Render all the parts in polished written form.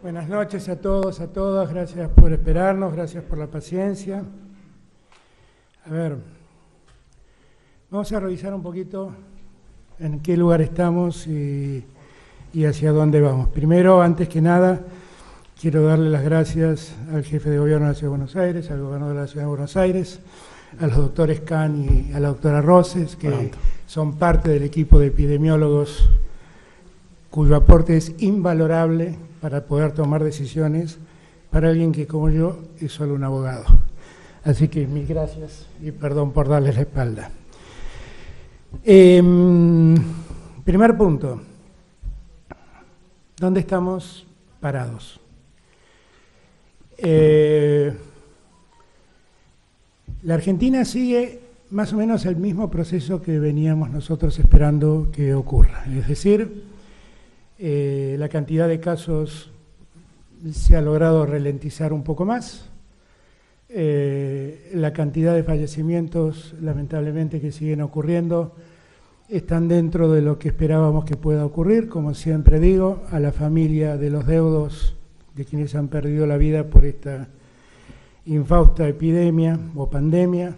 Buenas noches a todos, a todas. Gracias por esperarnos, gracias por la paciencia. A ver, vamos a revisar un poquito en qué lugar estamos y hacia dónde vamos. Primero, antes que nada, quiero darle las gracias al jefe de gobierno de la Ciudad de Buenos Aires, al gobernador de la Ciudad de Buenos Aires, a los doctores Can y a la doctora Roses, que son parte del equipo de epidemiólogos cuyo aporte es invalorable para poder tomar decisiones para alguien que, como yo, es solo un abogado. Así que mil gracias y perdón por darles la espalda. Primer punto. ¿Dónde estamos parados? La Argentina sigue más o menos el mismo proceso que veníamos nosotros esperando que ocurra. Es decir, la cantidad de casos se ha logrado ralentizar un poco más. La cantidad de fallecimientos, lamentablemente, que siguen ocurriendo, están dentro de lo que esperábamos que pueda ocurrir. Como siempre digo, a la familia de los deudos, de quienes han perdido la vida por esta infausta epidemia o pandemia,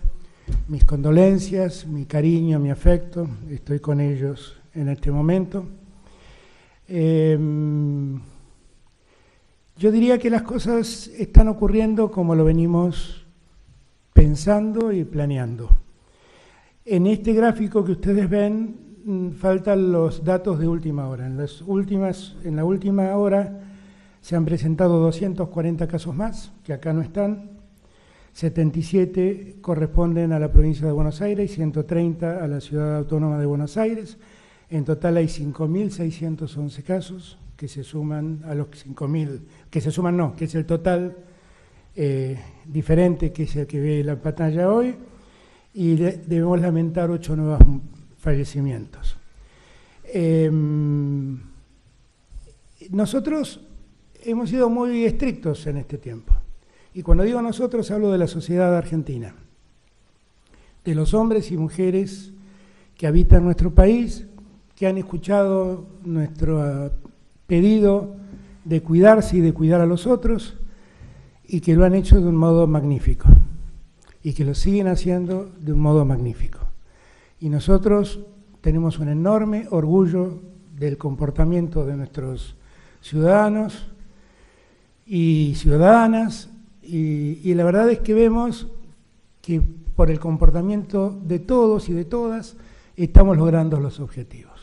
mis condolencias, mi cariño, mi afecto, estoy con ellos en este momento. Yo diría que las cosas están ocurriendo como lo venimos pensando y planeando. En este gráfico que ustedes ven faltan los datos de última hora. En la última hora se han presentado 240 casos más, que acá no están. 77 corresponden a la provincia de Buenos Aires y 130 a la Ciudad Autónoma de Buenos Aires. En total hay 5.611 casos que se suman a los 5.000, que es el total diferente, que es el que ve la pantalla hoy, y debemos lamentar 8 nuevos fallecimientos. Nosotros hemos sido muy estrictos en este tiempo, y cuando digo nosotros hablo de la sociedad argentina, de los hombres y mujeres que habitan nuestro país, que han escuchado nuestro pedido de cuidarse y de cuidar a los otros, y que lo han hecho de un modo magnífico, y que lo siguen haciendo de un modo magnífico. Y nosotros tenemos un enorme orgullo del comportamiento de nuestros ciudadanos y ciudadanas, y la verdad es que vemos que por el comportamiento de todos y de todas estamos logrando los objetivos.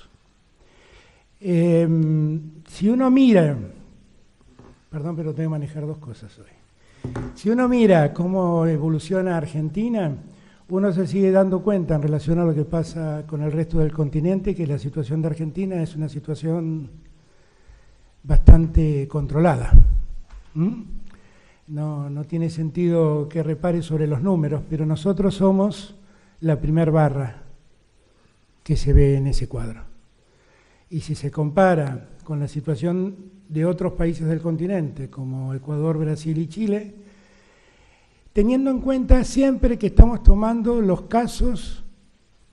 Si uno mira, perdón, pero tengo que manejar dos cosas hoy. Si uno mira cómo evoluciona Argentina, uno se sigue dando cuenta en relación a lo que pasa con el resto del continente, que la situación de Argentina es una situación bastante controlada. No tiene sentido que repare sobre los números, pero nosotros somos la primer barra que se ve en ese cuadro. Y si se compara con la situación de otros países del continente, como Ecuador, Brasil y Chile, teniendo en cuenta siempre que estamos tomando los casos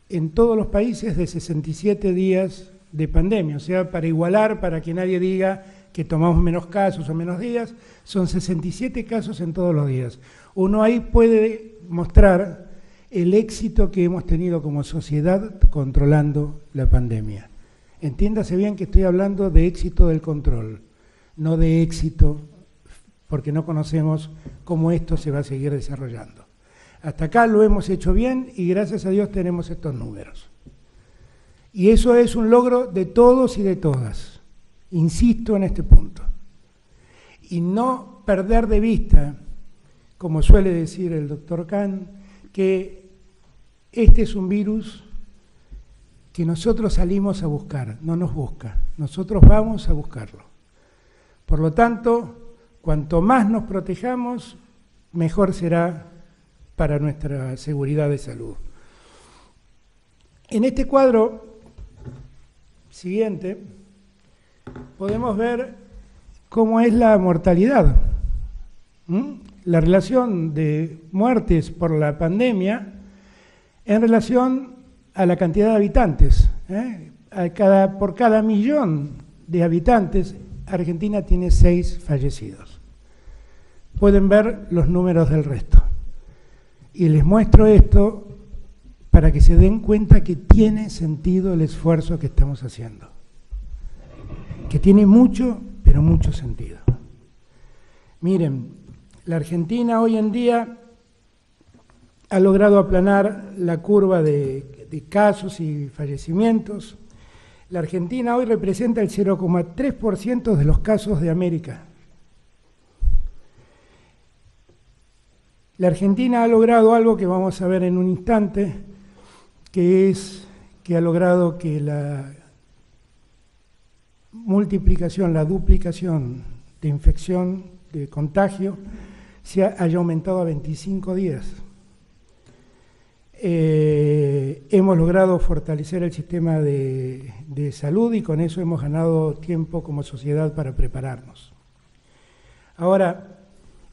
en todos los países de 67 días de pandemia, o sea, para igualar, para que nadie diga que tomamos menos casos o menos días, son 67 casos en todos los días. Uno ahí puede mostrar el éxito que hemos tenido como sociedad controlando la pandemia. Entiéndase bien que estoy hablando de éxito del control, no de éxito porque no conocemos cómo esto se va a seguir desarrollando. Hasta acá lo hemos hecho bien y gracias a Dios tenemos estos números. Y eso es un logro de todos y de todas. Insisto en este punto. Y no perder de vista, como suele decir el doctor Can, que este es un virus que nosotros salimos a buscar, no nos busca, nosotros vamos a buscarlo. Por lo tanto, cuanto más nos protejamos, mejor será para nuestra seguridad de salud. En este cuadro siguiente podemos ver cómo es la mortalidad, la relación de muertes por la pandemia en relación a la cantidad de habitantes. Por cada millón de habitantes Argentina tiene 6 fallecidos. Pueden ver los números del resto. Y les muestro esto para que se den cuenta que tiene sentido el esfuerzo que estamos haciendo. Que tiene mucho, pero mucho sentido. Miren, la Argentina hoy en día ha logrado aplanar la curva de casos y fallecimientos. La Argentina hoy representa el 0,3% de los casos de América. La Argentina ha logrado algo que vamos a ver en un instante, que es que ha logrado que la multiplicación, la duplicación de infección, de contagio, haya aumentado a 25 días. Hemos logrado fortalecer el sistema de salud y con eso hemos ganado tiempo como sociedad para prepararnos. Ahora,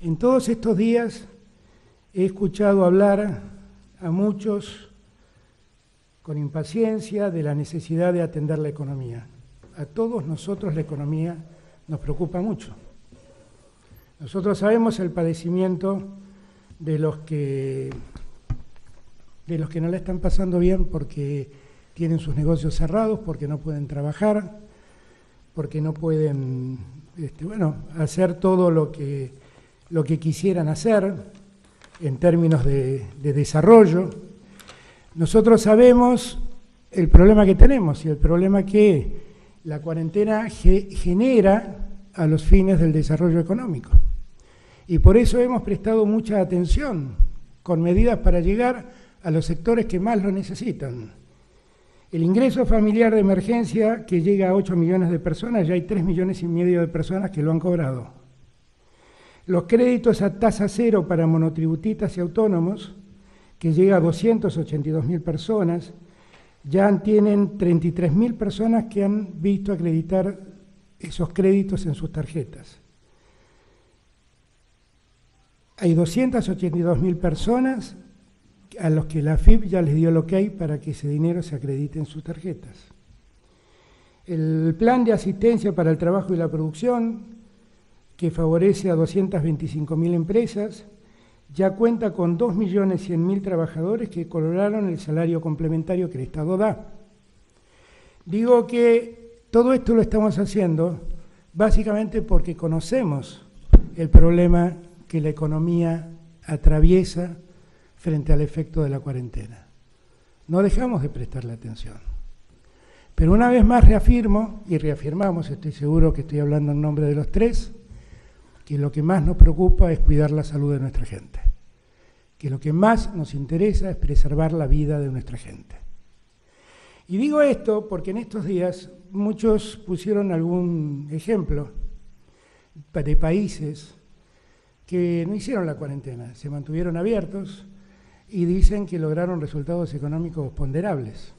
en todos estos días he escuchado hablar a muchos con impaciencia de la necesidad de atender la economía. A todos nosotros la economía nos preocupa mucho. Nosotros sabemos el padecimiento de los que no la están pasando bien porque tienen sus negocios cerrados, porque no pueden trabajar, porque no pueden hacer todo lo que quisieran hacer en términos de desarrollo. Nosotros sabemos el problema que tenemos y el problema que la cuarentena genera a los fines del desarrollo económico. Y por eso hemos prestado mucha atención con medidas para llegar a los sectores que más lo necesitan. El ingreso familiar de emergencia, que llega a 8 millones de personas, ya hay 3,5 millones de personas que lo han cobrado. Los créditos a tasa cero para monotributistas y autónomos, que llega a 282.000 personas, ya tienen 33.000 personas que han visto acreditar esos créditos en sus tarjetas. Hay 282.000 personas a los que la AFIP ya les dio el ok para que ese dinero se acredite en sus tarjetas. El plan de asistencia para el trabajo y la producción, que favorece a 225.000 empresas, ya cuenta con 2.100.000 trabajadores que cobraron el salario complementario que el Estado da. Digo que todo esto lo estamos haciendo básicamente porque conocemos el problema que la economía atraviesa frente al efecto de la cuarentena. No dejamos de prestarle atención. Pero una vez más reafirmo, y reafirmamos, estoy seguro que estoy hablando en nombre de los tres, que lo que más nos preocupa es cuidar la salud de nuestra gente, que lo que más nos interesa es preservar la vida de nuestra gente. Y digo esto porque en estos días muchos pusieron algún ejemplo de países que no hicieron la cuarentena, se mantuvieron abiertos y dicen que lograron resultados económicos ponderables.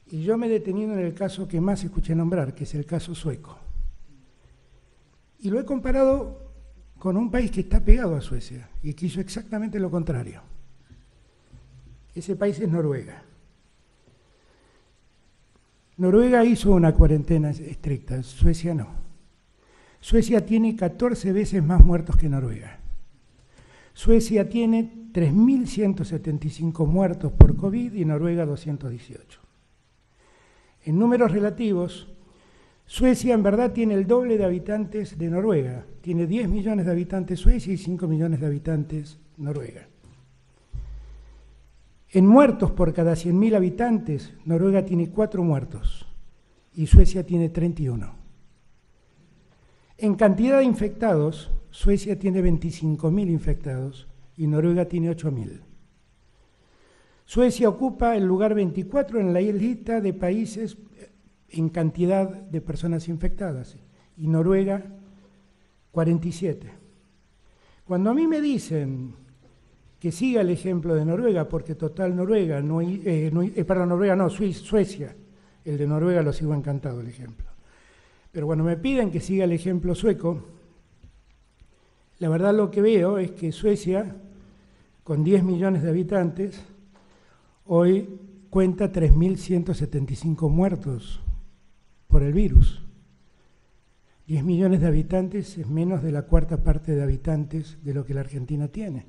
Y yo me he detenido en el caso que más escuché nombrar, que es el caso sueco. Y lo he comparado con un país que está pegado a Suecia y que hizo exactamente lo contrario. Ese país es Noruega. Noruega hizo una cuarentena estricta, Suecia no. Suecia tiene 14 veces más muertos que Noruega. Suecia tiene 3.175 muertos por COVID y Noruega 218. En números relativos, Suecia en verdad tiene el doble de habitantes de Noruega. Tiene 10 millones de habitantes Suecia y 5 millones de habitantes Noruega. En muertos por cada 100.000 habitantes, Noruega tiene 4 muertos y Suecia tiene 31. En cantidad de infectados, Suecia tiene 25.000 infectados y Noruega tiene 8.000. Suecia ocupa el lugar 24 en la lista de países en cantidad de personas infectadas y Noruega 47. Cuando a mí me dicen que siga el ejemplo de Noruega, porque total Noruega, Suecia, el de Noruega lo sigo encantado el ejemplo. Pero cuando me piden que siga el ejemplo sueco, la verdad lo que veo es que Suecia, con 10 millones de habitantes, hoy cuenta 3.175 muertos por el virus. 10 millones de habitantes es menos de la cuarta parte de habitantes de lo que la Argentina tiene.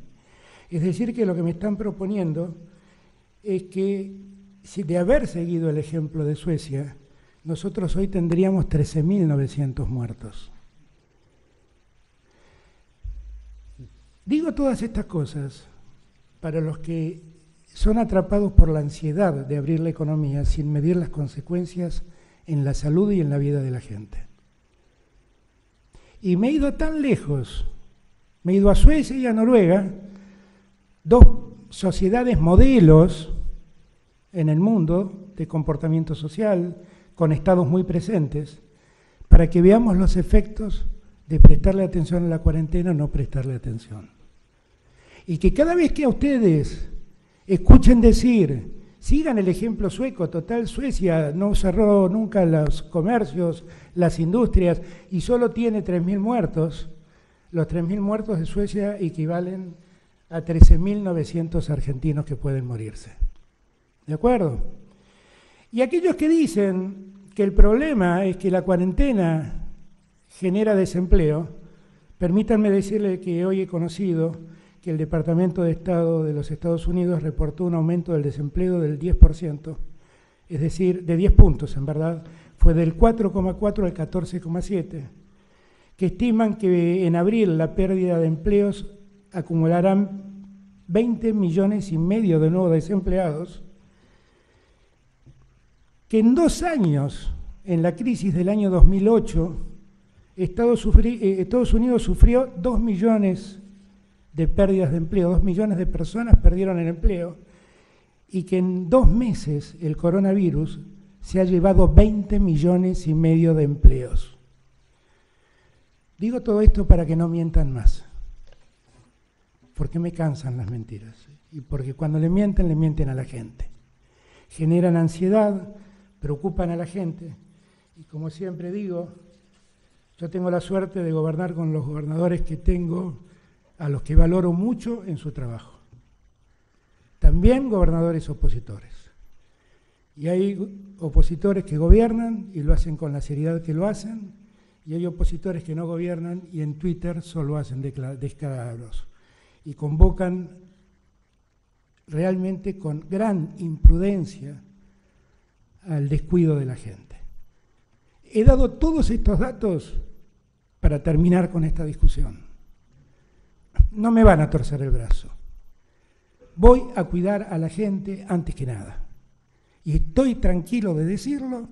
Es decir, que lo que me están proponiendo es que, si de haber seguido el ejemplo de Suecia, nosotros hoy tendríamos 13.900 muertos. Digo todas estas cosas para los que son atrapados por la ansiedad de abrir la economía sin medir las consecuencias en la salud y en la vida de la gente. Y me he ido tan lejos, me he ido a Suecia y a Noruega, dos sociedades modelos en el mundo de comportamiento social, con estados muy presentes, para que veamos los efectos de prestarle atención a la cuarentena o no prestarle atención. Y que cada vez que a ustedes escuchen decir, sigan el ejemplo sueco, total, Suecia no cerró nunca los comercios, las industrias, y solo tiene 3.000 muertos, los 3.000 muertos de Suecia equivalen a 13.900 argentinos que pueden morirse. ¿De acuerdo? Y aquellos que dicen que el problema es que la cuarentena genera desempleo, permítanme decirle que hoy he conocido que el Departamento de Estado de los Estados Unidos reportó un aumento del desempleo del 10%, es decir, de 10 puntos en verdad, fue del 4,4 al 14,7, que estiman que en abril la pérdida de empleos acumularán 20 millones y medio de nuevos desempleados, que en 2 años, en la crisis del año 2008, Estados Unidos sufrió 2 millones de pérdidas de empleo, 2 millones de personas perdieron el empleo, y que en 2 meses el coronavirus se ha llevado 20 millones y medio de empleos. Digo todo esto para que no mientan más, porque me cansan las mentiras, y porque cuando le mienten a la gente. Generan ansiedad, preocupan a la gente, y como siempre digo, yo tengo la suerte de gobernar con los gobernadores que tengo, a los que valoro mucho en su trabajo. También gobernadores opositores. Y hay opositores que gobiernan y lo hacen con la seriedad que lo hacen, y hay opositores que no gobiernan y en Twitter solo hacen descalabros y convocan realmente con gran imprudencia al descuido de la gente. He dado todos estos datos para terminar con esta discusión. No me van a torcer el brazo. Voy a cuidar a la gente antes que nada. Y estoy tranquilo de decirlo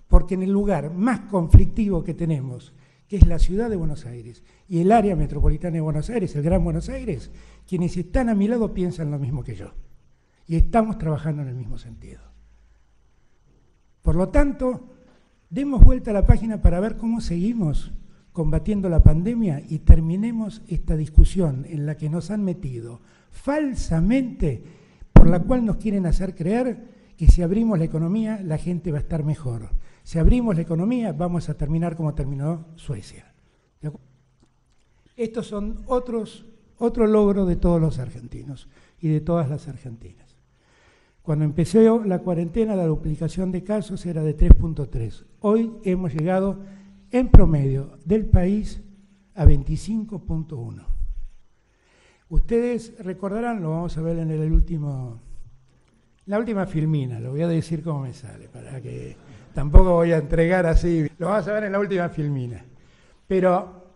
porque en el lugar más conflictivo que tenemos, que es la ciudad de Buenos Aires y el área metropolitana de Buenos Aires, el Gran Buenos Aires, quienes están a mi lado piensan lo mismo que yo. Y estamos trabajando en el mismo sentido. Por lo tanto, demos vuelta a la página para ver cómo seguimos combatiendo la pandemia y terminemos esta discusión en la que nos han metido falsamente, por la cual nos quieren hacer creer que si abrimos la economía la gente va a estar mejor. Si abrimos la economía vamos a terminar como terminó Suecia. Estos son otro logro de todos los argentinos y de todas las argentinas. Cuando empezó la cuarentena la duplicación de casos era de 3.3. Hoy hemos llegado en promedio del país a 25.1. Ustedes recordarán, lo vamos a ver en la última filmina, lo voy a decir cómo me sale, para que tampoco voy a entregar así, lo vamos a ver en la última filmina. Pero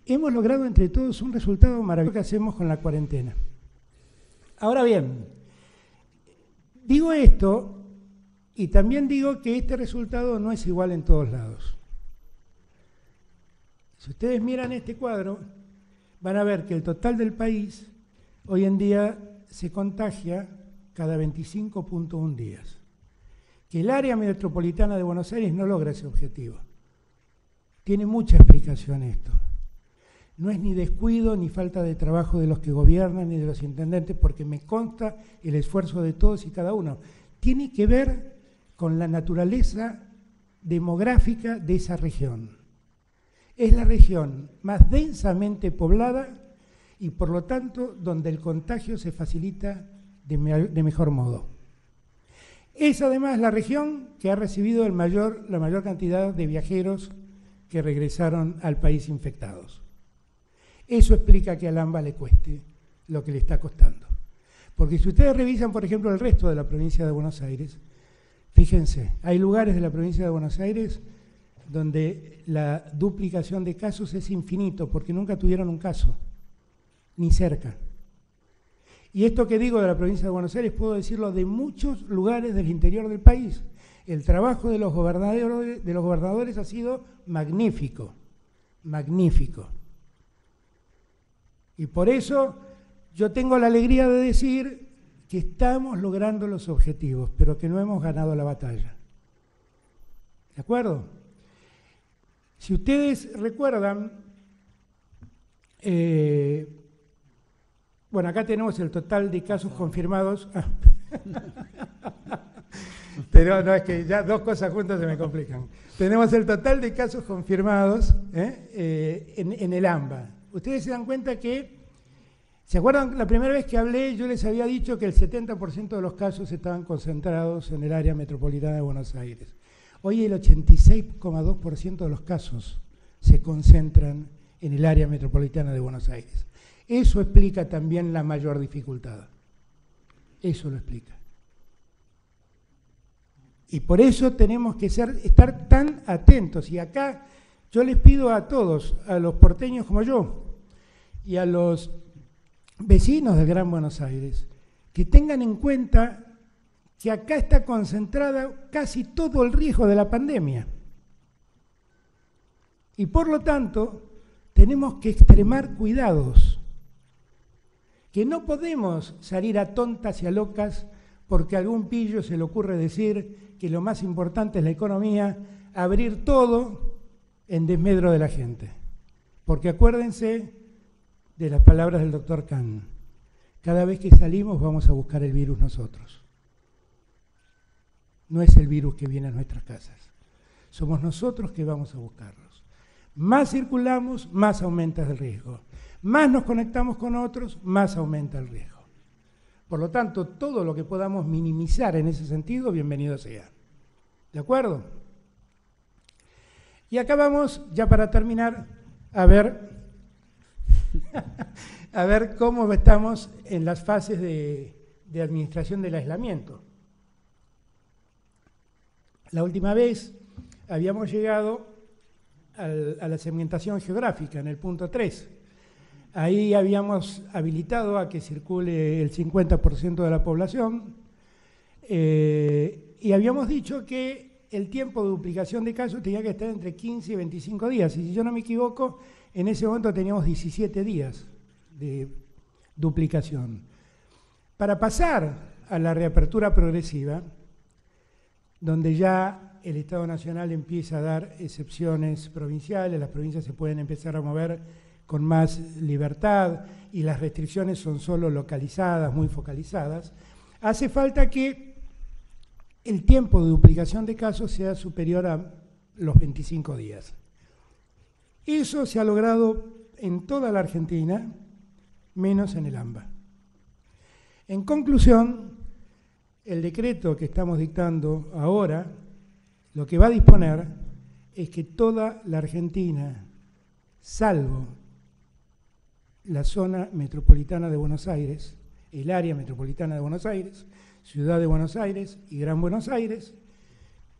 hemos logrado entre todos un resultado maravilloso que hacemos con la cuarentena. Ahora bien, digo esto y también digo que este resultado no es igual en todos lados. Si ustedes miran este cuadro, van a ver que el total del país hoy en día se contagia cada 25.1 días. Que el área metropolitana de Buenos Aires no logra ese objetivo. Tiene mucha explicación esto. No es ni descuido ni falta de trabajo de los que gobiernan ni de los intendentes, porque me consta el esfuerzo de todos y cada uno. Tiene que ver con la naturaleza demográfica de esa región. Es la región más densamente poblada y por lo tanto donde el contagio se facilita de mejor modo. Es además la región que ha recibido la mayor cantidad de viajeros que regresaron al país infectados. Eso explica que al AMBA le cueste lo que le está costando. Porque si ustedes revisan, por ejemplo, el resto de la provincia de Buenos Aires, fíjense, hay lugares de la provincia de Buenos Aires donde la duplicación de casos es infinito, porque nunca tuvieron un caso, ni cerca. Y esto que digo de la provincia de Buenos Aires, puedo decirlo de muchos lugares del interior del país. El trabajo de los gobernadores ha sido magnífico, magnífico. Y por eso yo tengo la alegría de decir que estamos logrando los objetivos, pero que no hemos ganado la batalla. ¿De acuerdo? Si ustedes recuerdan, bueno, acá tenemos el total de casos confirmados. Pero no, es que ya dos cosas juntas se me complican. Tenemos el total de casos confirmados en el AMBA. Ustedes se dan cuenta que, ¿se acuerdan? La primera vez que hablé yo les había dicho que el 70% de los casos estaban concentrados en el área metropolitana de Buenos Aires. Hoy el 86,2% de los casos se concentran en el área metropolitana de Buenos Aires. Eso explica también la mayor dificultad. Eso lo explica. Y por eso tenemos que estar tan atentos. Y acá yo les pido a todos, a los porteños como yo, y a los vecinos del Gran Buenos Aires, que tengan en cuenta que acá está concentrada casi todo el riesgo de la pandemia. Y por lo tanto, tenemos que extremar cuidados, que no podemos salir a tontas y a locas porque a algún pillo se le ocurre decir que lo más importante es la economía, abrir todo en desmedro de la gente. Porque acuérdense de las palabras del doctor Kahn, cada vez que salimos vamos a buscar el virus nosotros. No es el virus que viene a nuestras casas, somos nosotros que vamos a buscarlos. Más circulamos, más aumenta el riesgo. Más nos conectamos con otros, más aumenta el riesgo. Por lo tanto, todo lo que podamos minimizar en ese sentido, bienvenido sea. ¿De acuerdo? Y acá vamos, ya para terminar, a ver cómo estamos en las fases de administración del aislamiento. La última vez habíamos llegado a la segmentación geográfica, en el punto 3. Ahí habíamos habilitado a que circule el 50% de la población y habíamos dicho que el tiempo de duplicación de casos tenía que estar entre 15 y 25 días. Y si yo no me equivoco, en ese momento teníamos 17 días de duplicación. Para pasar a la reapertura progresiva, donde ya el Estado Nacional empieza a dar excepciones provinciales, las provincias se pueden empezar a mover con más libertad y las restricciones son solo localizadas, muy focalizadas, hace falta que el tiempo de duplicación de casos sea superior a los 25 días. Eso se ha logrado en toda la Argentina, menos en el AMBA. En conclusión, el decreto que estamos dictando ahora, lo que va a disponer es que toda la Argentina, salvo la zona metropolitana de Buenos Aires, el área metropolitana de Buenos Aires, Ciudad de Buenos Aires y Gran Buenos Aires,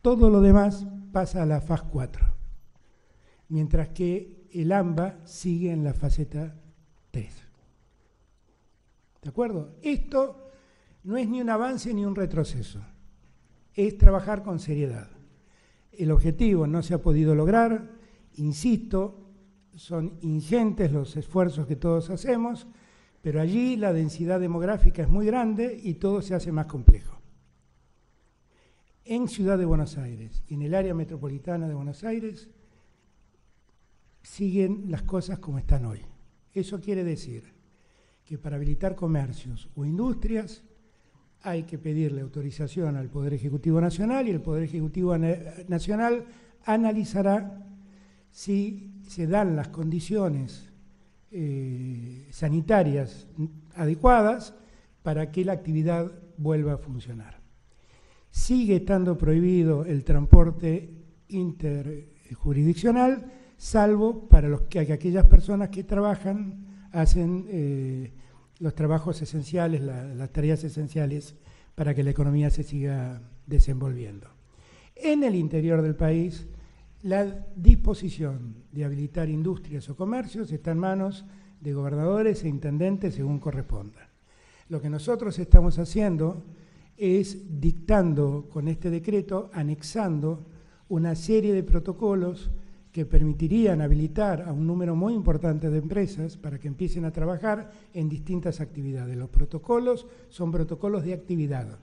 todo lo demás pasa a la fase 4, mientras que el AMBA sigue en la faceta 3. ¿De acuerdo? Esto no es ni un avance ni un retroceso, es trabajar con seriedad. El objetivo no se ha podido lograr, insisto, son ingentes los esfuerzos que todos hacemos, pero allí la densidad demográfica es muy grande y todo se hace más complejo. En Ciudad de Buenos Aires y en el área metropolitana de Buenos Aires siguen las cosas como están hoy. Eso quiere decir que para habilitar comercios o industrias hay que pedirle autorización al Poder Ejecutivo Nacional y el Poder Ejecutivo Nacional analizará si se dan las condiciones sanitarias adecuadas para que la actividad vuelva a funcionar. Sigue estando prohibido el transporte jurisdiccional, salvo para aquellas personas que trabajan, hacen los trabajos esenciales, las tareas esenciales para que la economía se siga desenvolviendo. En el interior del país, la disposición de habilitar industrias o comercios está en manos de gobernadores e intendentes según corresponda. Lo que nosotros estamos haciendo es dictando con este decreto, anexando una serie de protocolos que permitirían habilitar a un número muy importante de empresas para que empiecen a trabajar en distintas actividades. Los protocolos son protocolos de actividad.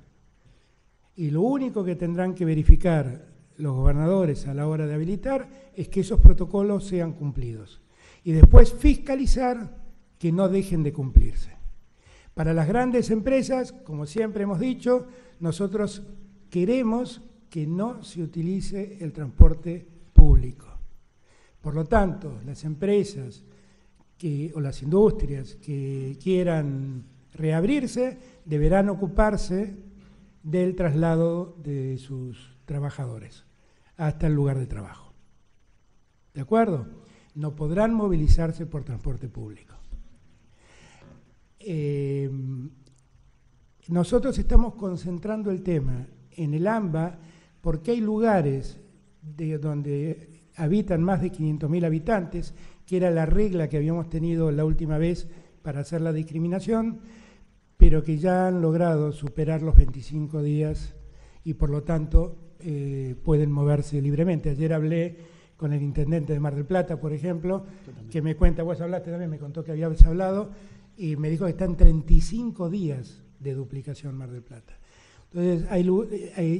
Y lo único que tendrán que verificar los gobernadores a la hora de habilitar es que esos protocolos sean cumplidos. Y después fiscalizar que no dejen de cumplirse. Para las grandes empresas, como siempre hemos dicho, nosotros queremos que no se utilice el transporte público. Por lo tanto, las empresas o las industrias que quieran reabrirse deberán ocuparse del traslado de sus trabajadores hasta el lugar de trabajo. ¿De acuerdo? No podrán movilizarse por transporte público. Nosotros estamos concentrando el tema en el AMBA porque hay lugares donde habitan más de 500.000 habitantes, que era la regla que habíamos tenido la última vez para hacer la discriminación, pero que ya han logrado superar los 25 días y por lo tanto pueden moverse libremente. Ayer hablé con el intendente de Mar del Plata, por ejemplo, que me cuenta, vos hablaste también, me contó que habías hablado, y me dijo que está en 35 días de duplicación Mar del Plata. Entonces,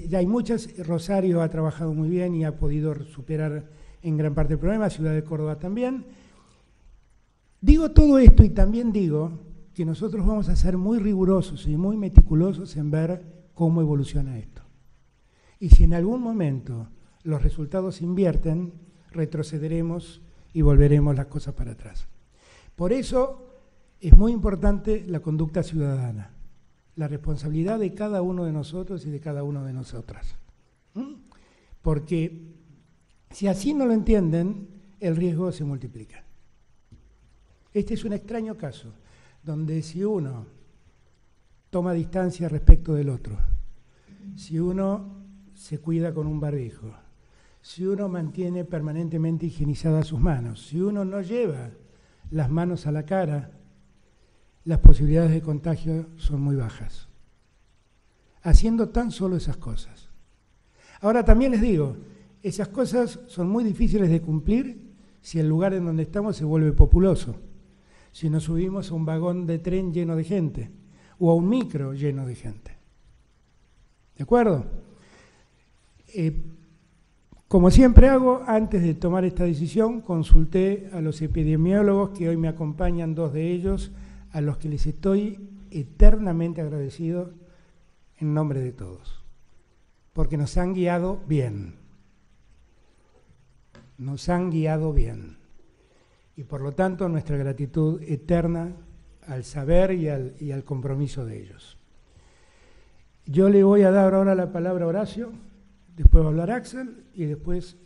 ya hay muchas. Rosario ha trabajado muy bien y ha podido superar en gran parte el problema, Ciudad de Córdoba también. Digo todo esto y también digo que nosotros vamos a ser muy rigurosos y muy meticulosos en ver cómo evoluciona esto. Y si en algún momento los resultados invierten, retrocederemos y volveremos las cosas para atrás. Por eso es muy importante la conducta ciudadana, la responsabilidad de cada uno de nosotros y de cada una de nosotras. Porque si así no lo entienden, el riesgo se multiplica. Este es un extraño caso, donde si uno toma distancia respecto del otro, si uno se cuida con un barbijo, si uno mantiene permanentemente higienizadas sus manos, si uno no lleva las manos a la cara, las posibilidades de contagio son muy bajas. Haciendo tan solo esas cosas. Ahora también les digo, esas cosas son muy difíciles de cumplir si el lugar en donde estamos se vuelve populoso. Si nos subimos a un vagón de tren lleno de gente o a un micro lleno de gente. ¿De acuerdo? Como siempre hago, antes de tomar esta decisión, consulté a los epidemiólogos que hoy me acompañan, 2 de ellos, a los que les estoy eternamente agradecido en nombre de todos, porque nos han guiado bien. Nos han guiado bien. Y por lo tanto, nuestra gratitud eterna al saber y al compromiso de ellos. Yo le voy a dar ahora la palabra a Horacio, después va a hablar Axel y después,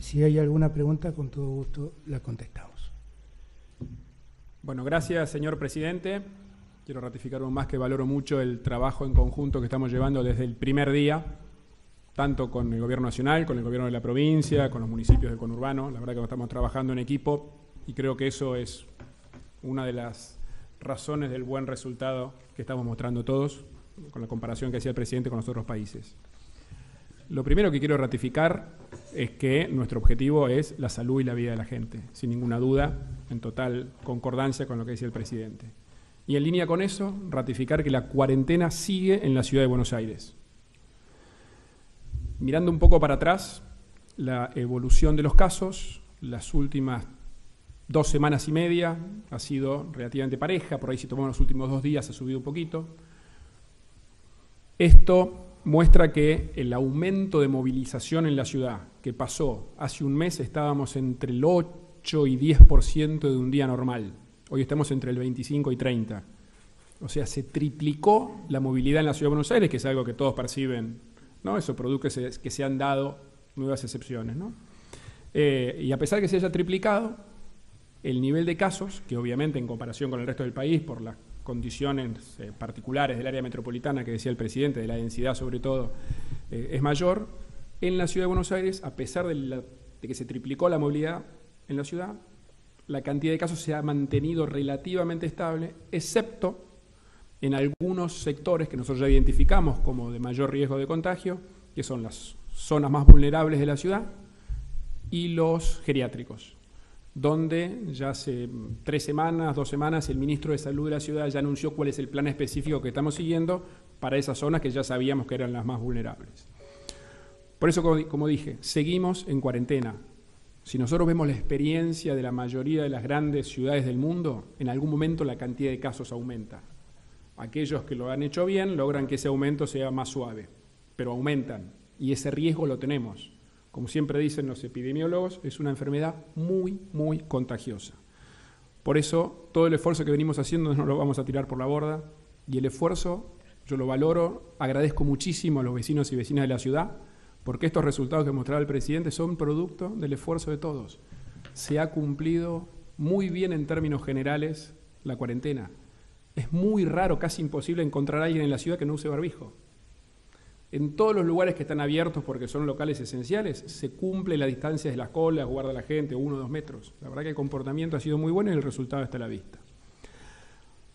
si hay alguna pregunta, con todo gusto la contestamos. Bueno, gracias, señor presidente. Quiero ratificar aún más que valoro mucho el trabajo en conjunto que estamos llevando desde el primer día, tanto con el Gobierno Nacional, con el Gobierno de la provincia, con los municipios del conurbano. La verdad que estamos trabajando en equipo y creo que eso es una de las razones del buen resultado que estamos mostrando todos, con la comparación que hacía el presidente con los otros países. Lo primero que quiero ratificar es que nuestro objetivo es la salud y la vida de la gente, sin ninguna duda, en total concordancia con lo que decía el presidente. Y en línea con eso, ratificar que la cuarentena sigue en la ciudad de Buenos Aires. Mirando un poco para atrás, la evolución de los casos, las últimas 2 semanas y media ha sido relativamente pareja, por ahí si tomamos los últimos 2 días ha subido un poquito. Esto muestra que el aumento de movilización en la ciudad, que pasó hace un mes, estábamos entre el 8 y 10% de un día normal. Hoy estamos entre el 25 y 30. O sea, se triplicó la movilidad en la ciudad de Buenos Aires, que es algo que todos perciben, ¿no? Eso produce que se han dado nuevas excepciones, ¿no? Y a pesar de que se haya triplicado, el nivel de casos, que obviamente en comparación con el resto del país, por las condiciones particulares del área metropolitana que decía el presidente, de la densidad sobre todo, es mayor, en la Ciudad de Buenos Aires, a pesar de que se triplicó la movilidad en la ciudad, la cantidad de casos se ha mantenido relativamente estable, excepto en algunos sectores que nosotros ya identificamos como de mayor riesgo de contagio, que son las zonas más vulnerables de la ciudad y los geriátricos, donde ya hace 3 semanas, 2 semanas, el ministro de Salud de la ciudad ya anunció cuál es el plan específico que estamos siguiendo para esas zonas que ya sabíamos que eran las más vulnerables. Por eso, como dije, seguimos en cuarentena. Si nosotros vemos la experiencia de la mayoría de las grandes ciudades del mundo, en algún momento la cantidad de casos aumenta. Aquellos que lo han hecho bien logran que ese aumento sea más suave, pero aumentan, y ese riesgo lo tenemos. Como siempre dicen los epidemiólogos, es una enfermedad muy, muy contagiosa. Por eso, todo el esfuerzo que venimos haciendo no lo vamos a tirar por la borda, y el esfuerzo, yo lo valoro, agradezco muchísimo a los vecinos y vecinas de la ciudad, porque estos resultados que mostraba el presidente son producto del esfuerzo de todos. Se ha cumplido muy bien en términos generales la cuarentena. Es muy raro, casi imposible, encontrar a alguien en la ciudad que no use barbijo. En todos los lugares que están abiertos porque son locales esenciales, se cumple la distancia de las colas, guarda la gente 1 o 2 metros. La verdad que el comportamiento ha sido muy bueno y el resultado está a la vista.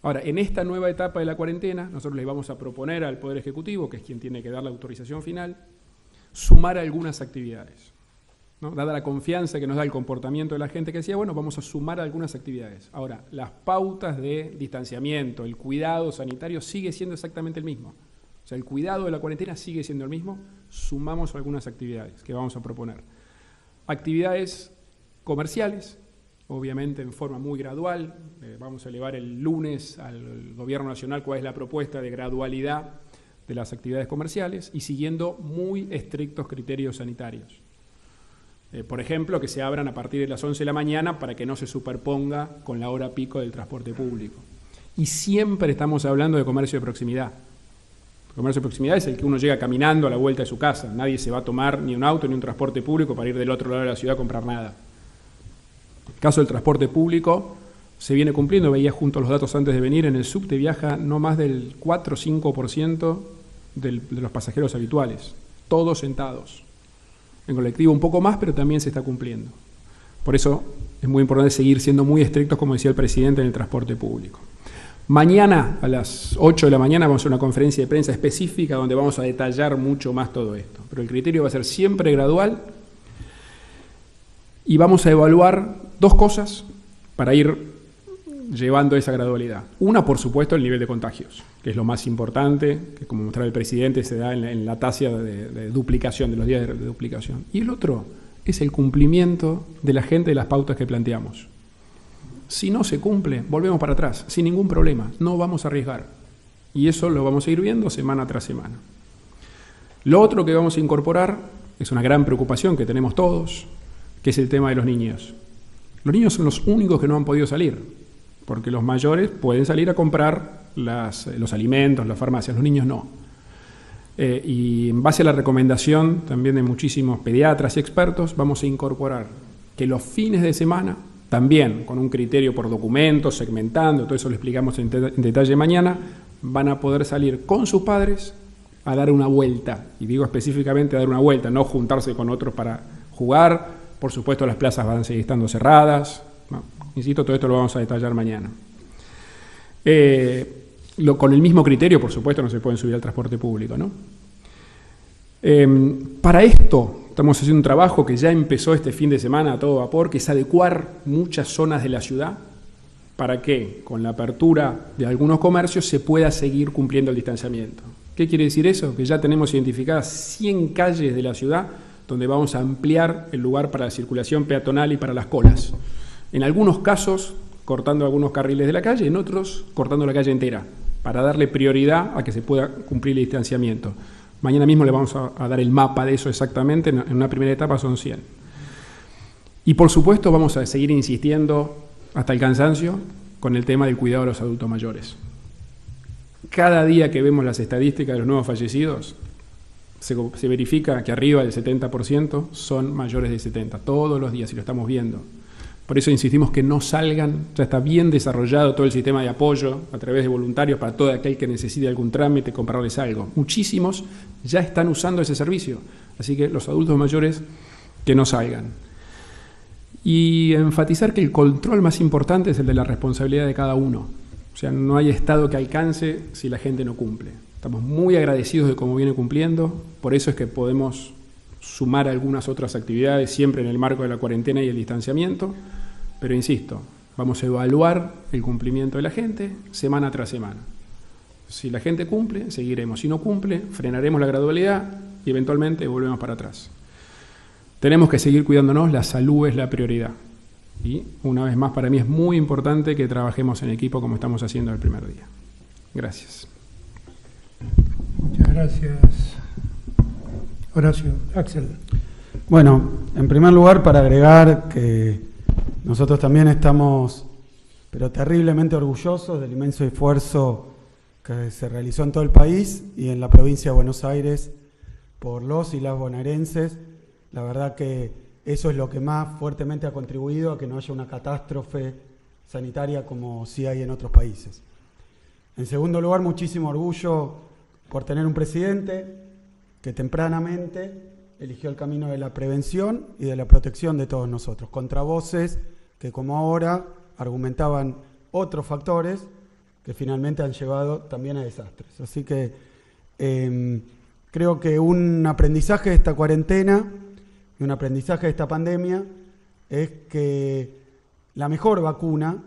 Ahora, en esta nueva etapa de la cuarentena, nosotros le vamos a proponer al Poder Ejecutivo, que es quien tiene que dar la autorización final, sumar algunas actividades, ¿no? Dada la confianza que nos da el comportamiento de la gente que decía, bueno, vamos a sumar algunas actividades. Ahora, las pautas de distanciamiento, el cuidado sanitario sigue siendo exactamente el mismo. O sea, el cuidado de la cuarentena sigue siendo el mismo, sumamos algunas actividades que vamos a proponer. Actividades comerciales, obviamente en forma muy gradual, vamos a elevar el lunes al Gobierno Nacional cuál es la propuesta de gradualidad de las actividades comerciales y siguiendo muy estrictos criterios sanitarios. Por ejemplo, que se abran a partir de las 11 de la mañana para que no se superponga con la hora pico del transporte público. Y siempre estamos hablando de comercio de proximidad. El comercio de proximidad es el que uno llega caminando a la vuelta de su casa. Nadie se va a tomar ni un auto ni un transporte público para ir del otro lado de la ciudad a comprar nada. En el caso del transporte público, se viene cumpliendo, veía junto a los datos antes de venir, en el subte viaja no más del 4 o 5% de los pasajeros habituales, todos sentados. En colectivo un poco más, pero también se está cumpliendo. Por eso es muy importante seguir siendo muy estrictos, como decía el presidente, en el transporte público. Mañana a las 8 de la mañana vamos a hacer una conferencia de prensa específica donde vamos a detallar mucho más todo esto. Pero el criterio va a ser siempre gradual y vamos a evaluar 2 cosas para ir llevando esa gradualidad. Una, por supuesto, el nivel de contagios, que es lo más importante, que como mostraba el presidente se da en la tasa de duplicación, de los días de duplicación. Y el otro es el cumplimiento de la gente de las pautas que planteamos. Si no se cumple, volvemos para atrás, sin ningún problema, no vamos a arriesgar. Y eso lo vamos a ir viendo semana tras semana. Lo otro que vamos a incorporar es una gran preocupación que tenemos todos, que es el tema de los niños. Los niños son los únicos que no han podido salir, porque los mayores pueden salir a comprar los alimentos, las farmacias, los niños no. Y en base a la recomendación también de muchísimos pediatras y expertos, vamos a incorporar que los fines de semana, también con un criterio por documentos, segmentando, todo eso lo explicamos en detalle mañana, van a poder salir con sus padres a dar una vuelta. Y digo específicamente a dar una vuelta, no juntarse con otros para jugar. Por supuesto, las plazas van a seguir estando cerradas. No, insisto, todo esto lo vamos a detallar mañana. Con el mismo criterio, por supuesto, no se pueden subir al transporte público, ¿no? Para esto estamos haciendo un trabajo que ya empezó este fin de semana a todo vapor, que es adecuar muchas zonas de la ciudad para que con la apertura de algunos comercios se pueda seguir cumpliendo el distanciamiento. ¿Qué quiere decir eso? Que ya tenemos identificadas 100 calles de la ciudad donde vamos a ampliar el lugar para la circulación peatonal y para las colas. En algunos casos cortando algunos carriles de la calle, en otros cortando la calle entera, para darle prioridad a que se pueda cumplir el distanciamiento. Mañana mismo le vamos a dar el mapa de eso exactamente, en una primera etapa son 100. Y por supuesto vamos a seguir insistiendo hasta el cansancio con el tema del cuidado de los adultos mayores. Cada día que vemos las estadísticas de los nuevos fallecidos, se verifica que arriba del 70% son mayores de 70, todos los días, y lo estamos viendo. Por eso insistimos que no salgan, ya está bien desarrollado todo el sistema de apoyo a través de voluntarios para todo aquel que necesite algún trámite, comprarles algo. Muchísimos ya están usando ese servicio, así que los adultos mayores que no salgan. Y enfatizar que el control más importante es el de la responsabilidad de cada uno. O sea, no hay Estado que alcance si la gente no cumple. Estamos muy agradecidos de cómo viene cumpliendo, por eso es que podemos sumar algunas otras actividades siempre en el marco de la cuarentena y el distanciamiento, pero insisto, vamos a evaluar el cumplimiento de la gente semana tras semana. Si la gente cumple, seguiremos. Si no cumple, frenaremos la gradualidad y eventualmente volvemos para atrás. Tenemos que seguir cuidándonos, la salud es la prioridad. Y una vez más, para mí es muy importante que trabajemos en equipo como estamos haciendo el primer día. Gracias. Muchas gracias, Horacio. Axel. Bueno, en primer lugar, para agregar que nosotros también estamos, pero terriblemente orgullosos del inmenso esfuerzo que se realizó en todo el país y en la provincia de Buenos Aires por los y las bonaerenses. La verdad que eso es lo que más fuertemente ha contribuido a que no haya una catástrofe sanitaria como sí hay en otros países. En segundo lugar, muchísimo orgullo por tener un presidente que tempranamente eligió el camino de la prevención y de la protección de todos nosotros, contra voces que como ahora argumentaban otros factores que finalmente han llevado también a desastres. Así que creo que un aprendizaje de esta cuarentena y un aprendizaje de esta pandemia es que la mejor vacuna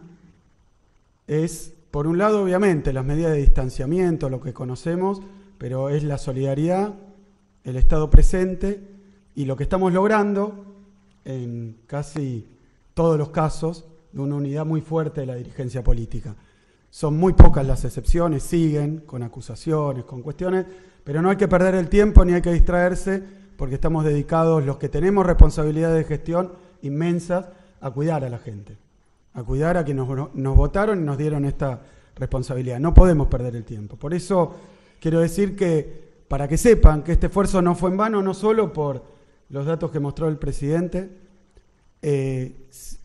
es, por un lado, obviamente, las medidas de distanciamiento, lo que conocemos, pero es la solidaridad, el Estado presente y lo que estamos logrando en casi todos los casos de una unidad muy fuerte de la dirigencia política. Son muy pocas las excepciones, siguen con acusaciones, con cuestiones, pero no hay que perder el tiempo ni hay que distraerse porque estamos dedicados, los que tenemos responsabilidades de gestión inmensas, a cuidar a la gente, a cuidar a quienes nos votaron y nos dieron esta responsabilidad. No podemos perder el tiempo. Por eso quiero decir que, para que sepan que este esfuerzo no fue en vano, no solo por los datos que mostró el presidente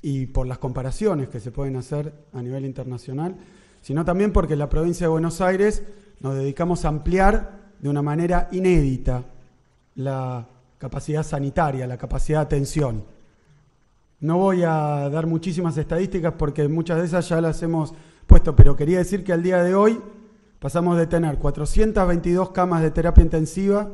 y por las comparaciones que se pueden hacer a nivel internacional, sino también porque en la provincia de Buenos Aires nos dedicamos a ampliar de una manera inédita la capacidad sanitaria, la capacidad de atención. No voy a dar muchísimas estadísticas porque muchas de esas ya las hemos puesto, pero quería decir que al día de hoy pasamos de tener 422 camas de terapia intensiva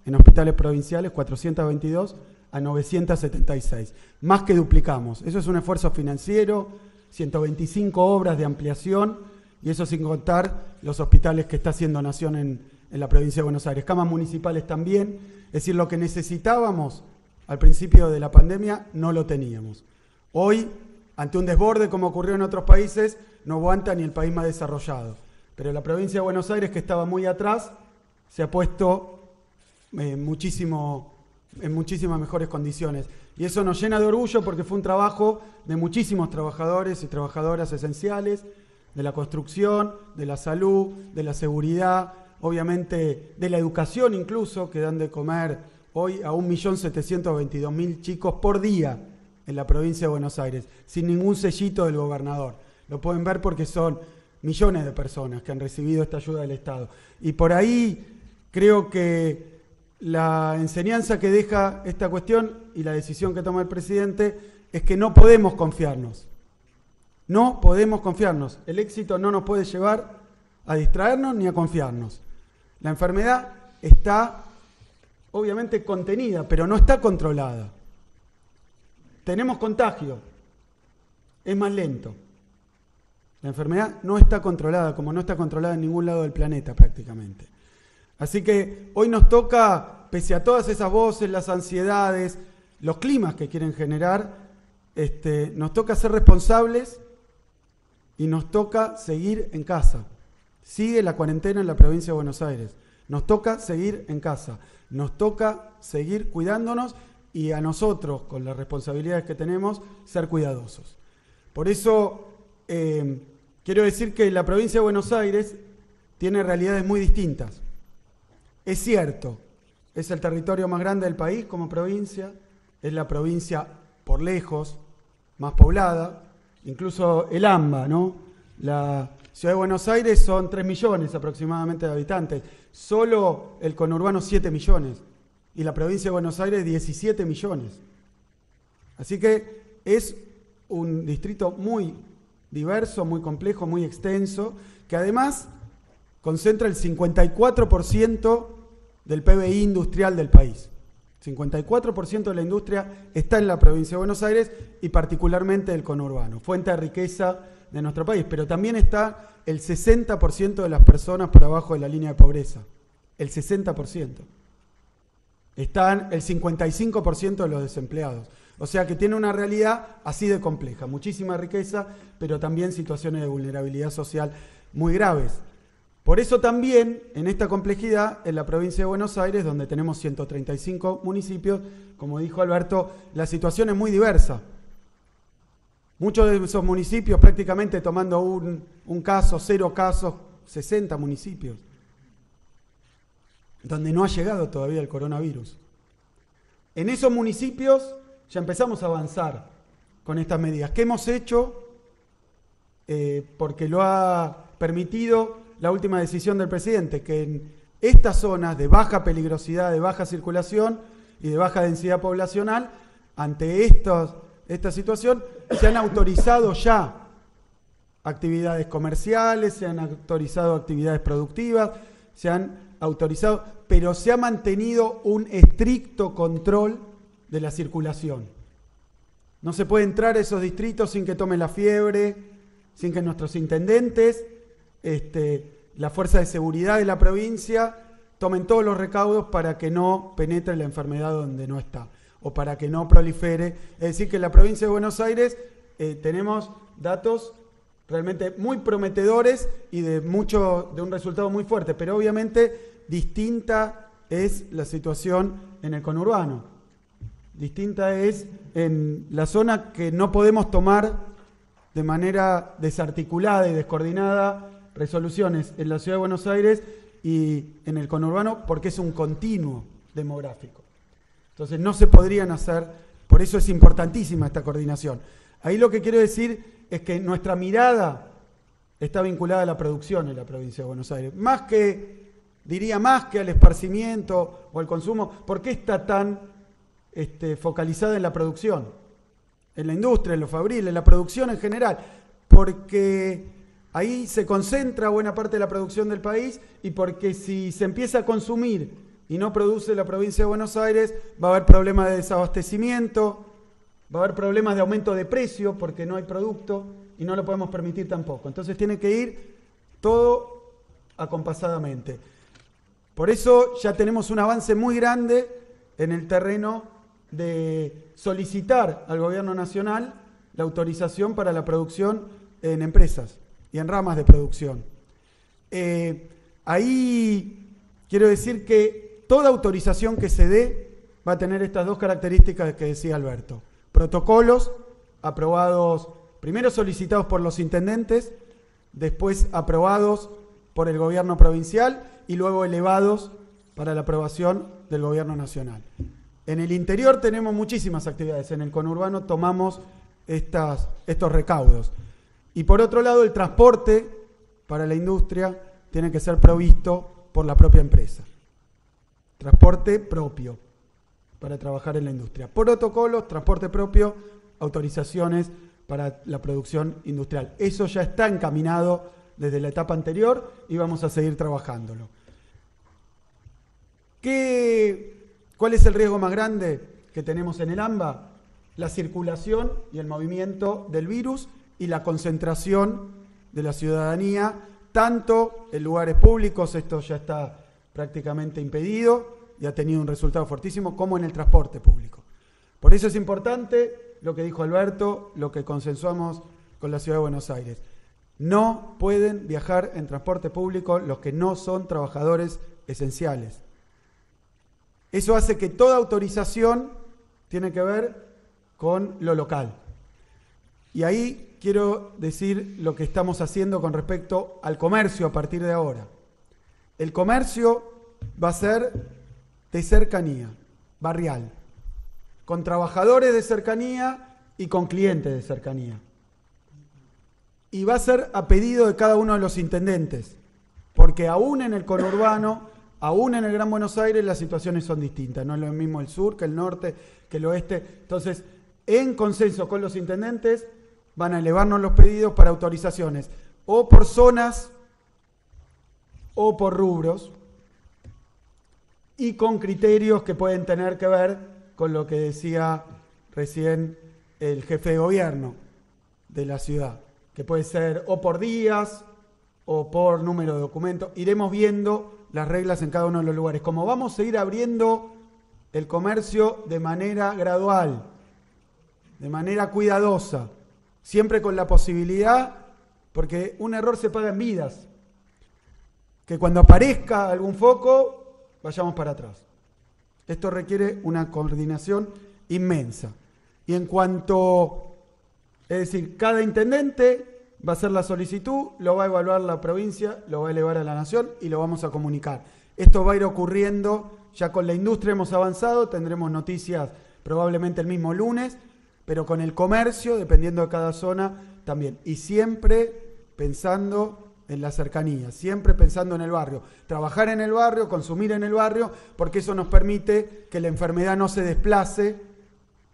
en hospitales provinciales, 422, a 976. Más que duplicamos. Eso es un esfuerzo financiero, 125 obras de ampliación, y eso sin contar los hospitales que está haciendo Nación en la provincia de Buenos Aires. Camas municipales también. Es decir, lo que necesitábamos al principio de la pandemia no lo teníamos. Hoy, ante un desborde como ocurrió en otros países, no aguanta ni el país más desarrollado. Pero la provincia de Buenos Aires, que estaba muy atrás, se ha puesto en muchísimas mejores condiciones. Y eso nos llena de orgullo porque fue un trabajo de muchísimos trabajadores y trabajadoras esenciales, de la construcción, de la salud, de la seguridad, obviamente de la educación incluso, que dan de comer hoy a 1.722.000 chicos por día en la provincia de Buenos Aires, sin ningún sellito del gobernador. Lo pueden ver porque son millones de personas que han recibido esta ayuda del Estado. Y por ahí creo que la enseñanza que deja esta cuestión y la decisión que toma el presidente es que no podemos confiarnos. No podemos confiarnos. El éxito no nos puede llevar a distraernos ni a confiarnos. La enfermedad está obviamente contenida, pero no está controlada. Tenemos contagio, es más lento. La enfermedad no está controlada, como no está controlada en ningún lado del planeta prácticamente. Así que hoy nos toca, pese a todas esas voces, las ansiedades, los climas que quieren generar, nos toca ser responsables y nos toca seguir en casa. Sigue la cuarentena en la provincia de Buenos Aires. Nos toca seguir en casa. Nos toca seguir cuidándonos y a nosotros, con las responsabilidades que tenemos, ser cuidadosos. Por eso quiero decir que la provincia de Buenos Aires tiene realidades muy distintas. Es cierto es el territorio más grande del país como provincia, es la provincia por lejos más poblada, incluso el AMBA, ¿no? La Ciudad de Buenos Aires son 3 millones aproximadamente de habitantes, solo el conurbano 7 millones y la provincia de Buenos Aires 17 millones. Así que es un distrito muy diverso, muy complejo, muy extenso, que además concentra el 54% del PBI industrial del país. 54% de la industria está en la provincia de Buenos Aires y particularmente el conurbano, fuente de riqueza de nuestro país, pero también está el 60% de las personas por abajo de la línea de pobreza, el 60%. Están el 55% de los desempleados. O sea que tiene una realidad así de compleja, muchísima riqueza, pero también situaciones de vulnerabilidad social muy graves. Por eso también, en esta complejidad, en la provincia de Buenos Aires, donde tenemos 135 municipios, como dijo Alberto, la situación es muy diversa. Muchos de esos municipios, prácticamente tomando un caso, 0 casos, 60 municipios, donde no ha llegado todavía el coronavirus. En esos municipios ya empezamos a avanzar con estas medidas. ¿Qué hemos hecho? Porque lo ha permitido la última decisión del presidente, que en estas zonas de baja peligrosidad, de baja circulación y de baja densidad poblacional, ante esta situación, se han autorizado ya actividades comerciales, se han autorizado actividades productivas, se han autorizado, pero se ha mantenido un estricto control de la circulación. No se puede entrar a esos distritos sin que tome la fiebre, sin que nuestros intendentes, la fuerza de seguridad de la provincia, tomen todos los recaudos para que no penetre la enfermedad donde no está, o para que no prolifere. Es decir, que en la provincia de Buenos Aires tenemos datos realmente muy prometedores y de un resultado muy fuerte, pero obviamente distinta es la situación en el conurbano. Distinta es en la zona que no podemos tomar de manera desarticulada y descoordinada resoluciones en la Ciudad de Buenos Aires y en el conurbano, porque es un continuo demográfico. Entonces no se podrían hacer, por eso es importantísima esta coordinación. Ahí lo que quiero decir es que nuestra mirada está vinculada a la producción en la provincia de Buenos Aires, más que al esparcimiento o al consumo. ¿Por qué está tan focalizada en la producción? En la industria, en lo fabril, en la producción en general, porque ahí se concentra buena parte de la producción del país y porque si se empieza a consumir y no produce la provincia de Buenos Aires, va a haber problemas de desabastecimiento, va a haber problemas de aumento de precio porque no hay producto y no lo podemos permitir tampoco. Entonces tiene que ir todo acompasadamente. Por eso ya tenemos un avance muy grande en el terreno de solicitar al Gobierno Nacional la autorización para la producción en empresas y en ramas de producción. Ahí quiero decir que toda autorización que se dé va a tener estas dos características que decía Alberto. Protocolos aprobados, primero solicitados por los intendentes, después aprobados por el gobierno provincial y luego elevados para la aprobación del gobierno nacional. En el interior tenemos muchísimas actividades, en el conurbano tomamos estos recaudos. Y por otro lado, el transporte para la industria tiene que ser provisto por la propia empresa. Transporte propio para trabajar en la industria. Protocolos, transporte propio, autorizaciones para la producción industrial. Eso ya está encaminado desde la etapa anterior y vamos a seguir trabajándolo. ¿Cuál es el riesgo más grande que tenemos en el AMBA? La circulación y el movimiento del virus y la concentración de la ciudadanía, tanto en lugares públicos, esto ya está prácticamente impedido y ha tenido un resultado fortísimo, como en el transporte público. Por eso es importante lo que dijo Alberto, lo que consensuamos con la Ciudad de Buenos Aires. No pueden viajar en transporte público los que no son trabajadores esenciales. Eso hace que toda autorización tiene que ver con lo local. Y ahí quiero decir lo que estamos haciendo con respecto al comercio a partir de ahora. El comercio va a ser de cercanía, barrial, con trabajadores de cercanía y con clientes de cercanía. Y va a ser a pedido de cada uno de los intendentes, porque aún en el conurbano, aún en el Gran Buenos Aires, las situaciones son distintas. No es lo mismo el sur que el norte, que el oeste. Entonces, en consenso con los intendentes, van a elevarnos los pedidos para autorizaciones, o por zonas, o por rubros, y con criterios que pueden tener que ver con lo que decía recién el jefe de gobierno de la ciudad, que puede ser o por días o por número de documentos. Iremos viendo las reglas en cada uno de los lugares. Como vamos a ir abriendo el comercio de manera gradual, de manera cuidadosa, siempre con la posibilidad, porque un error se paga en vidas, que cuando aparezca algún foco, vayamos para atrás. Esto requiere una coordinación inmensa. Y en cuanto, es decir, cada intendente va a hacer la solicitud, lo va a evaluar la provincia, lo va a elevar a la nación y lo vamos a comunicar. Esto va a ir ocurriendo, ya con la industria hemos avanzado, tendremos noticias probablemente el mismo lunes, pero con el comercio, dependiendo de cada zona, también. Y siempre pensando en la cercanía, siempre pensando en el barrio. Trabajar en el barrio, consumir en el barrio, porque eso nos permite que la enfermedad no se desplace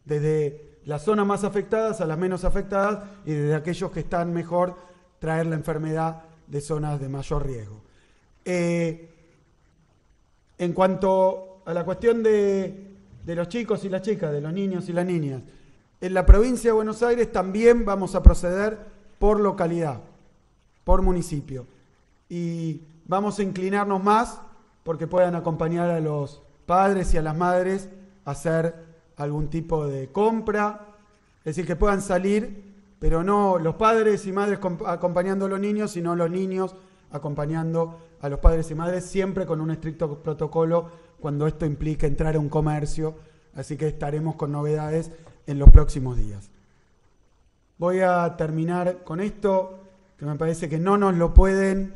desde las zonas más afectadas a las menos afectadas y desde aquellos que están mejor traer la enfermedad de zonas de mayor riesgo. En cuanto a la cuestión de los chicos y las chicas, de los niños y las niñas, en la provincia de Buenos Aires también vamos a proceder por localidad, por municipio. Y vamos a inclinarnos más porque puedan acompañar a los padres y a las madres a hacer algún tipo de compra, es decir, que puedan salir, pero no los padres y madres acompañando a los niños, sino los niños acompañando a los padres y madres, siempre con un estricto protocolo cuando esto implica entrar a un comercio, así que estaremos con novedades en los próximos días. Voy a terminar con esto, que me parece que no nos lo pueden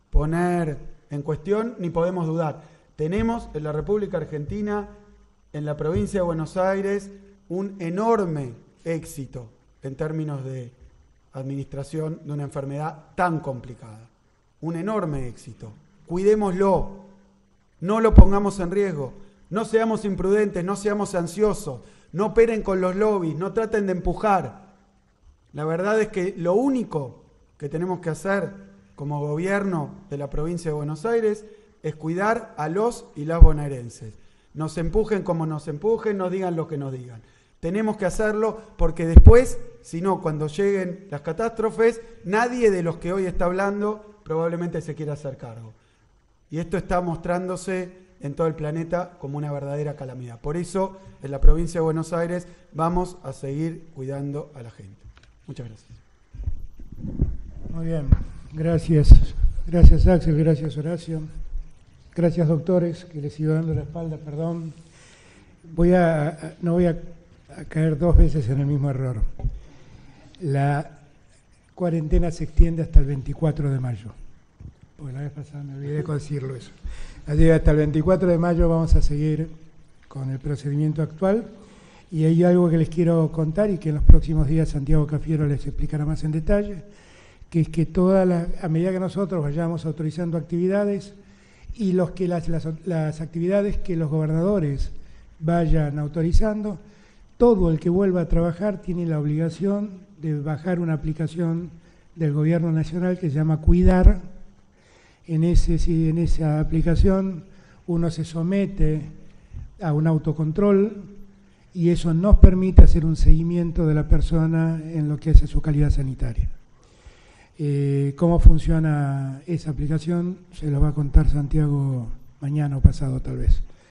poner en cuestión ni podemos dudar. Tenemos en la República Argentina, en la provincia de Buenos Aires, un enorme éxito en términos de administración de una enfermedad tan complicada. Un enorme éxito. Cuidémoslo, no lo pongamos en riesgo, no seamos imprudentes, no seamos ansiosos, no operen con los lobbies, no traten de empujar. La verdad es que lo único que tenemos que hacer como gobierno de la provincia de Buenos Aires es cuidar a los y las bonaerenses. Nos empujen como nos empujen, nos digan lo que nos digan. Tenemos que hacerlo porque después, si no, cuando lleguen las catástrofes, nadie de los que hoy está hablando probablemente se quiera hacer cargo. Y esto está mostrándose en todo el planeta como una verdadera calamidad. Por eso, en la provincia de Buenos Aires vamos a seguir cuidando a la gente. Muchas gracias. Muy bien, gracias. Gracias Axel, gracias Horacio. Gracias doctores, que les sigo dando la espalda, perdón. No voy a caer dos veces en el mismo error. La cuarentena se extiende hasta el 24 de mayo. Porque la vez pasada me olvidé de decirlo eso. Así que hasta el 24 de mayo vamos a seguir con el procedimiento actual. Y hay algo que les quiero contar y que en los próximos días Santiago Cafiero les explicará más en detalle, que es que a medida que nosotros vayamos autorizando actividades y las actividades que los gobernadores vayan autorizando, todo el que vuelva a trabajar tiene la obligación de bajar una aplicación del Gobierno Nacional que se llama Cuidar. En esa aplicación uno se somete a un autocontrol y eso nos permite hacer un seguimiento de la persona en lo que es su calidad sanitaria. ¿Cómo funciona esa aplicación? Se lo va a contar Santiago mañana o pasado tal vez.